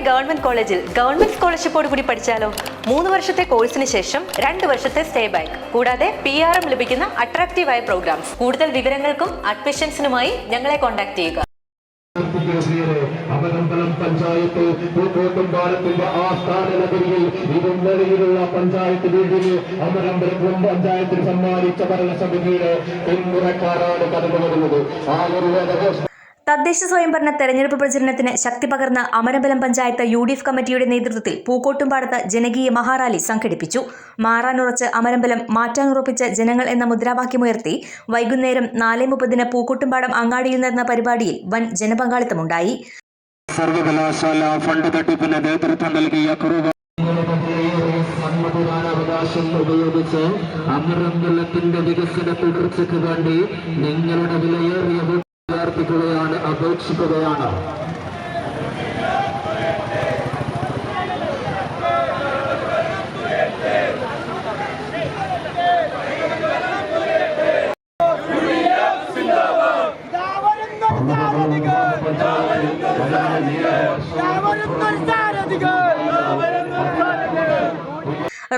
Government കോളേജിൽ government സ്കോളർഷിപ്പോട് കൂടി പഠിച്ചാലോ? 3 വർഷത്തെ കോഴ്സിന് ശേഷം 2 വർഷത്തെ സ്റ്റേ ബാക്ക്, കൂടാതെ PRM ലഭിക്കുന്ന അട്രാക്റ്റീവായ പ്രോഗ്രാംസ്. കൂടുതൽ വിവരങ്ങൾക്കും അഡ്മിഷൻസിനുമായി ഞങ്ങളെ കോൺടാക്ട് ചെയ്യുക. അമരമ്പലം പഞ്ചായത്ത് പൂക്കോട്ടുംപാലത്തിന്റെ ആസ്ഥാന നഗരിയിൽ ഇരുന്നരയിലുള്ള പഞ്ചായത്ത് വീടിന് അമരമ്പലം പഞ്ചായത്തിന് സമ്മാനിച്ച ഭരണസമിതിയുടെ പിന്മുറക്കാരാണ് കടന്നു വരുന്നത്. തദ്ദേശ സ്വയംഭരണ തെരഞ്ഞെടുപ്പ് പ്രചരണത്തിന് ശക്തി പകർന്ന അമരമ്പലം പഞ്ചായത്ത് UDF കമ്മിറ്റിയുടെ നേതൃത്വത്തിൽ പൂക്കോട്ടുംപാടത്ത് ജനകീയ മഹാറാലി സംഘടിപ്പിച്ചു. മാറാനുറച്ച് അമരമ്പലം, മാറ്റാനുറപ്പിച്ച ജനങ്ങൾ എന്ന മുദ്രാവാക്യമുയർത്തി വൈകുന്നേരം 4:30 പൂക്കോട്ടുംപാടം അങ്ങാടിയിൽ നടന്ന പരിപാടിയിൽ വൻ ജനപങ്കാളിത്തമുണ്ടായി. സർവകലാശാല ഫണ്ട് തട്ടിപ്പിന് നേതൃത്വം നൽകിയ സമ്മതിദാനാവകാശം ഉപയോഗിച്ച് അമരമ്പലത്തിന്റെ വികസന തുടർച്ചയ്ക്ക് വേണ്ടി നിങ്ങളുടെ വിലയേറിയ അഭ്യർത്ഥിക്കുകയാണ്, അപേക്ഷിക്കുകയാണ്.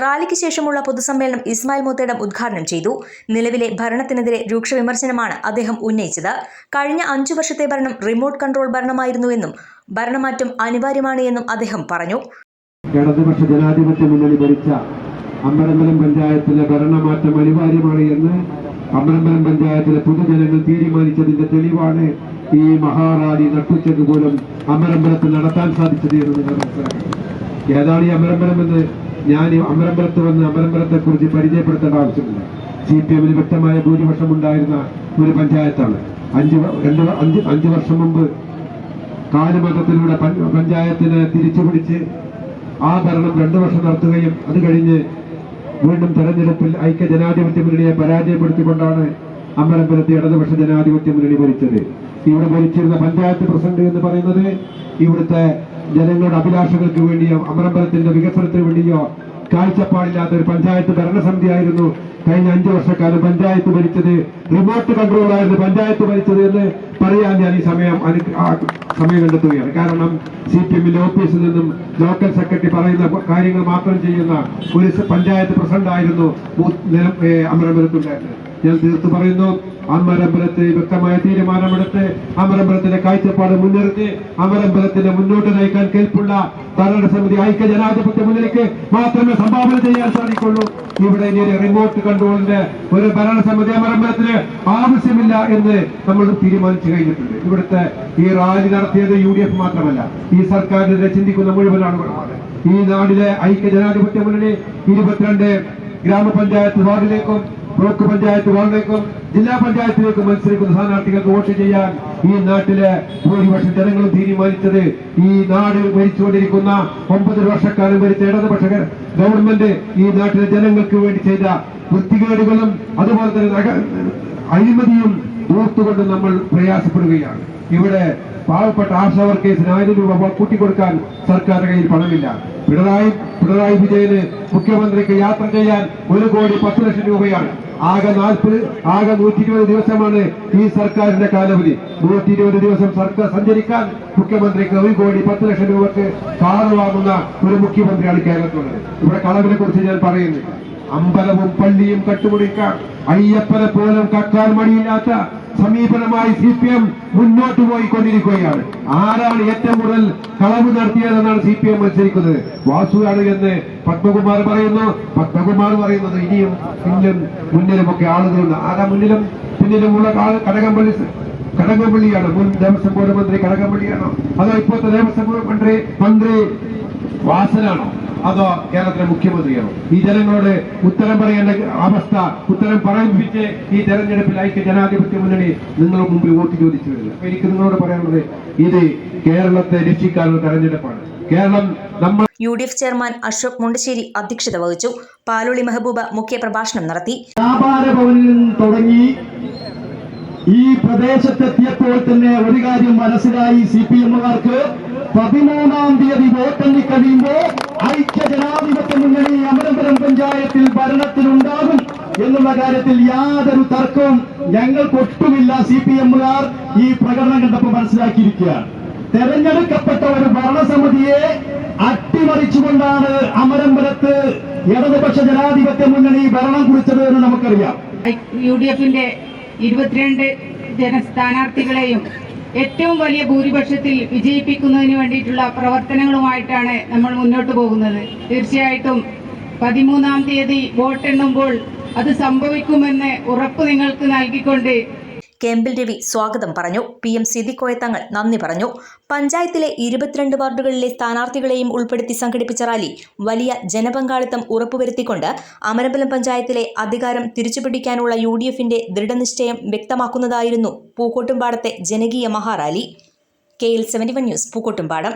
റാലിക്ക് ശേഷമുള്ള പൊതുസമ്മേളനം ഇസ്മായിൽ മൂത്തേടം ഉദ്ഘാടനം ചെയ്തു. നിലവിലെ ഭരണത്തിനെതിരെ രൂക്ഷ വിമർശനമാണ് അദ്ദേഹം ഉന്നയിച്ചത്. കഴിഞ്ഞ 5 വർഷത്തെ ഭരണം റിമോട്ട് കൺട്രോൾ ഭരണമായിരുന്നുവെന്നും ഭരണമാറ്റം അനിവാര്യമാണ് എന്നും അദ്ദേഹം പറഞ്ഞു. ഇടതുപക്ഷ ജനാധിപത്യ മുന്നണി ഭരിച്ച അമരമ്പലം പഞ്ചായത്തിലെ ഭരണമാറ്റം അനിവാര്യമാണ് എന്ന് അമരമ്പലം പഞ്ചായത്തിലെ പൊതുജനങ്ങൾ തീരുമാനിച്ചതിന്റെ തെളിവാണ് ഈ മഹാറാലി നട്ടുച്ചക്ക് പോലും അമരമ്പലത്തിൽ നടത്താൻ സാധിച്ചത് എന്ന് നിങ്ങൾ മനസ്സിലാക്കി. ഏതാണ് ഈ അമരമ്പലം എന്ന് ഞാൻ അമരമ്പലത്ത് വന്ന് അമരമ്പലത്തെക്കുറിച്ച് പരിചയപ്പെടുത്തേണ്ട ആവശ്യമില്ല. CPM-ന് വ്യക്തമായ ഭൂരിപക്ഷം ഉണ്ടായിരുന്ന ഒരു പഞ്ചായത്താണ്. 5 വർഷം മുമ്പ് കാലമതത്തിലൂടെ പഞ്ചായത്തിനെ തിരിച്ചുപിടിച്ച് ആ ഭരണം 2 വർഷം നടത്തുകയും അത് കഴിഞ്ഞ് വീണ്ടും തെരഞ്ഞെടുപ്പിൽ ഐക്യ ജനാധിപത്യ മുന്നണിയെ പരാജയപ്പെടുത്തിക്കൊണ്ടാണ് അമരമ്പലത്തെ ഇടതുപക്ഷ ജനാധിപത്യ മുന്നണി ഭരിച്ചത്. ഇവിടെ ഭരിച്ചിരുന്ന പഞ്ചായത്ത് പ്രസിഡന്റ് എന്ന് പറയുന്നത് ഇവിടുത്തെ ജനങ്ങളുടെ അഭിലാഷങ്ങൾക്ക് വേണ്ടിയോ അമരമ്പലത്തിന്റെ വികസനത്തിന് വേണ്ടിയോ കാഴ്ചപ്പാടില്ലാത്ത ഒരു പഞ്ചായത്ത് ഭരണസമിതിയായിരുന്നു കഴിഞ്ഞ 5 വർഷക്കാലം പഞ്ചായത്ത് ഭരിച്ചത്. റിമോട്ട് കൺട്രോളായിരുന്നു പഞ്ചായത്ത് ഭരിച്ചത് എന്ന് പറയാൻ ഞാൻ ഈ സമയം കണ്ടെത്തുകയാണ്. കാരണം CPM-ന്റെ ഓഫീസിൽ നിന്നും ലോക്കൽ സെക്രട്ടറി പറയുന്ന കാര്യങ്ങൾ മാത്രം ചെയ്യുന്ന ഒരു പഞ്ചായത്ത് പ്രസിഡന്റ് ആയിരുന്നു അമരമ്പലത്തുണ്ടായിരുന്നത്. ഞാൻ തീർത്ത് പറയുന്നു, അമരമ്പലത്തെ വ്യക്തമായ തീരുമാനമെടുത്ത് അമരമ്പലത്തിന്റെ കാഴ്ചപ്പാട് മുൻനിർത്തി അമരമ്പലത്തിന്റെ മുന്നോട്ട് നയിക്കാൻ കെൽപ്പുള്ള ഭരണസമിതി ഐക്യ ജനാധിപത്യ മുന്നണിക്ക് മാത്രമേ സംഭാവന ചെയ്യാൻ സാധിക്കുള്ളൂ. ഇവിടെ ഇനി റിമോട്ട് കൺട്രോളിന്റെ ഒരു ഭരണസമിതി അമരമ്പലത്തിന് ആവശ്യമില്ല എന്ന് നമ്മൾ തീരുമാനിച്ചു കഴിഞ്ഞിട്ടുണ്ട്. ഇവിടുത്തെ ഈ റാലി നടത്തിയത് UDF മാത്രമല്ല, ഈ സർക്കാരിനെതിരെ ചിന്തിക്കുന്ന മുഴുവൻ ആളുകളുമാണ്. ഈ നാടിലെ ഐക്യ ജനാധിപത്യ മുന്നണി 22 ഗ്രാമപഞ്ചായത്ത് വാർഡിലേക്കും ബ്ലോക്ക് പഞ്ചായത്ത് വാർഡിലേക്കും ജില്ലാ പഞ്ചായത്തിലേക്കും മത്സരിക്കുന്ന സ്ഥാനാർത്ഥികൾക്ക് വോട്ട് ചെയ്യാൻ ഈ നാട്ടിലെ ഭൂരിപക്ഷം ജനങ്ങളും തീരുമാനിച്ചത് ഈ നാട് ഭരിച്ചുകൊണ്ടിരിക്കുന്ന 9 വർഷക്കാലം ഭരിച്ച ഇടതുപക്ഷ ഗവൺമെന്റ് ഈ നാട്ടിലെ ജനങ്ങൾക്ക് വേണ്ടി ചെയ്ത വൃത്തികേടുകളും അതുപോലെ തന്നെ അഴിമതിയും ഓർത്തുകൊണ്ട് നമ്മൾ പ്രയാസപ്പെടുകയാണ്. ഇവിടെ പാവപ്പെട്ട ആശാ വർക്കേഴ്സിന് 1000 രൂപ കൂട്ടിക്കൊടുക്കാൻ സർക്കാരിന്റെ കയ്യിൽ പണമില്ല. പിണറായി വിജയന് മുഖ്യമന്ത്രിക്ക് യാത്ര ചെയ്യാൻ 1,10,00,000 രൂപയാണ്. ആകെ 120 ദിവസമാണ് ഈ സർക്കാരിന്റെ കാലാവധി. 120 ദിവസം സർക്കാർ സഞ്ചരിക്കാൻ മുഖ്യമന്ത്രിക്ക് 1,10,00,000 രൂപക്ക് കാറ് വാങ്ങുന്ന ഒരു മുഖ്യമന്ത്രിയാണ് കേരളത്തിലുള്ളത്. ഇവിടെ കളവിനെ കുറിച്ച് ഞാൻ പറയുന്നില്ല. അമ്പലവും പള്ളിയും കട്ടുപിടിക്കാൻ അയ്യപ്പനെ പോലും കക്കാൻ മടിയില്ലാത്ത സമീപനമായി CPM മുന്നോട്ട് പോയിക്കൊണ്ടിരിക്കുകയാണ്. ആരാണ് ഏറ്റവും കൂടുതൽ കളവ് നടത്തിയതെന്നാണ് CPM മത്സരിക്കുന്നത്. വാസുവാണ് എന്ന് പത്മകുമാർ പറയുന്നു. പത്മകുമാർ പറയുന്നത് ഇനിയും മുന്നിലുമൊക്കെ ആളുകളുണ്ട്. ആരാ മുന്നിലും പിന്നിലുമുള്ള കടകംപള്ളിയാണ്. മുൻ ദേവസ്വം ബോർഡ് മന്ത്രി കടകംപള്ളിയാണോ, അതോ ഇപ്പോഴത്തെ ദേവസ്വം ബോർഡ് മന്ത്രി വാസനാണോ, അതോ കേരളത്തിലെ മുഖ്യമന്ത്രിയാണോ? ഈ ജനങ്ങളോട് ഉത്തരം പറയേണ്ട അവസ്ഥ, ഉത്തരം പറയിപ്പിച്ച് ഈ തെരഞ്ഞെടുപ്പിൽ ഐക്യ ജനാധിപത്യ മുന്നണി നിങ്ങളുടെ മുമ്പിൽ വോട്ട് ചോദിച്ചു വരില്ല. അപ്പൊ എനിക്ക് നിങ്ങളോട് പറയാനുള്ളത്, ഇത് കേരളത്തെ രക്ഷിക്കാനുള്ള തെരഞ്ഞെടുപ്പാണ്. കേരളം നമ്മൾ UDF ചെയർമാൻ അശോക് മുണ്ടശ്ശേരി അധ്യക്ഷത വഹിച്ചു. പാലോളി മെഹബൂബ മുഖ്യപ്രഭാഷണം നടത്തി. വ്യാപാര ഭവനിൽ നിന്ന് തുടങ്ങി ഈ പ്രദേശത്തെത്തിയപ്പോൾ തന്നെ ഒരു കാര്യം മനസ്സിലായി. CPM-കാർക്ക് 13-ാം തീയതി വോട്ടെണ്ണി കഴിയുമ്പോൾ ഐക്യ ജനാധിപത്യ മുന്നണി അമരമ്പലം പഞ്ചായത്തിൽ ഭരണത്തിലുണ്ടാകും എന്നുള്ള കാര്യത്തിൽ യാതൊരു തർക്കവും ഞങ്ങൾക്കൊട്ടുമില്ല. CPM-കാർ ഈ പ്രകടനം കണ്ടപ്പോൾ മനസ്സിലാക്കിയിരിക്കുകയാണ്. തെരഞ്ഞെടുക്കപ്പെട്ട ഒരു ഭരണസമിതിയെ അട്ടിമറിച്ചുകൊണ്ടാണ് അമരമ്പലത്ത് ഇടതുപക്ഷ ജനാധിപത്യ മുന്നണി ഭരണം കുറിച്ചത് എന്ന് നമുക്കറിയാം. UDFന്റെ 22 സ്ഥാനാർത്ഥികളെയും ഏറ്റവും വലിയ ഭൂരിപക്ഷത്തിൽ വിജയിപ്പിക്കുന്നതിന് വേണ്ടിയിട്ടുള്ള പ്രവർത്തനങ്ങളുമായിട്ടാണ് നമ്മൾ മുന്നോട്ട് പോകുന്നത്. തീർച്ചയായിട്ടും 13-ാം തീയതി വോട്ടെണ്ണുമ്പോൾ അത് സംഭവിക്കുമെന്ന് ഉറപ്പ് നിങ്ങൾക്ക് നൽകിക്കൊണ്ട് കെമ്പിൽ രവി സ്വാഗതം പറഞ്ഞു. PM സിദ്ദിഖ് തങ്ങൾ നന്ദി പറഞ്ഞു. പഞ്ചായത്തിലെ 22 വാർഡുകളിലെ സ്ഥാനാർത്ഥികളെയും ഉൾപ്പെടുത്തി സംഘടിപ്പിച്ച റാലി വലിയ ജനപങ്കാളിത്തം ഉറപ്പുവരുത്തിക്കൊണ്ട് അമരമ്പലം പഞ്ചായത്തിലെ അധികാരം തിരിച്ചുപിടിക്കാനുള്ള UDFന്റെ ദൃഢനിശ്ചയം വ്യക്തമാക്കുന്നതായിരുന്നു പൂക്കോട്ടുംപാടത്തെ ജനകീയ മഹാറാലി. KL71 news Pookkottumpadam.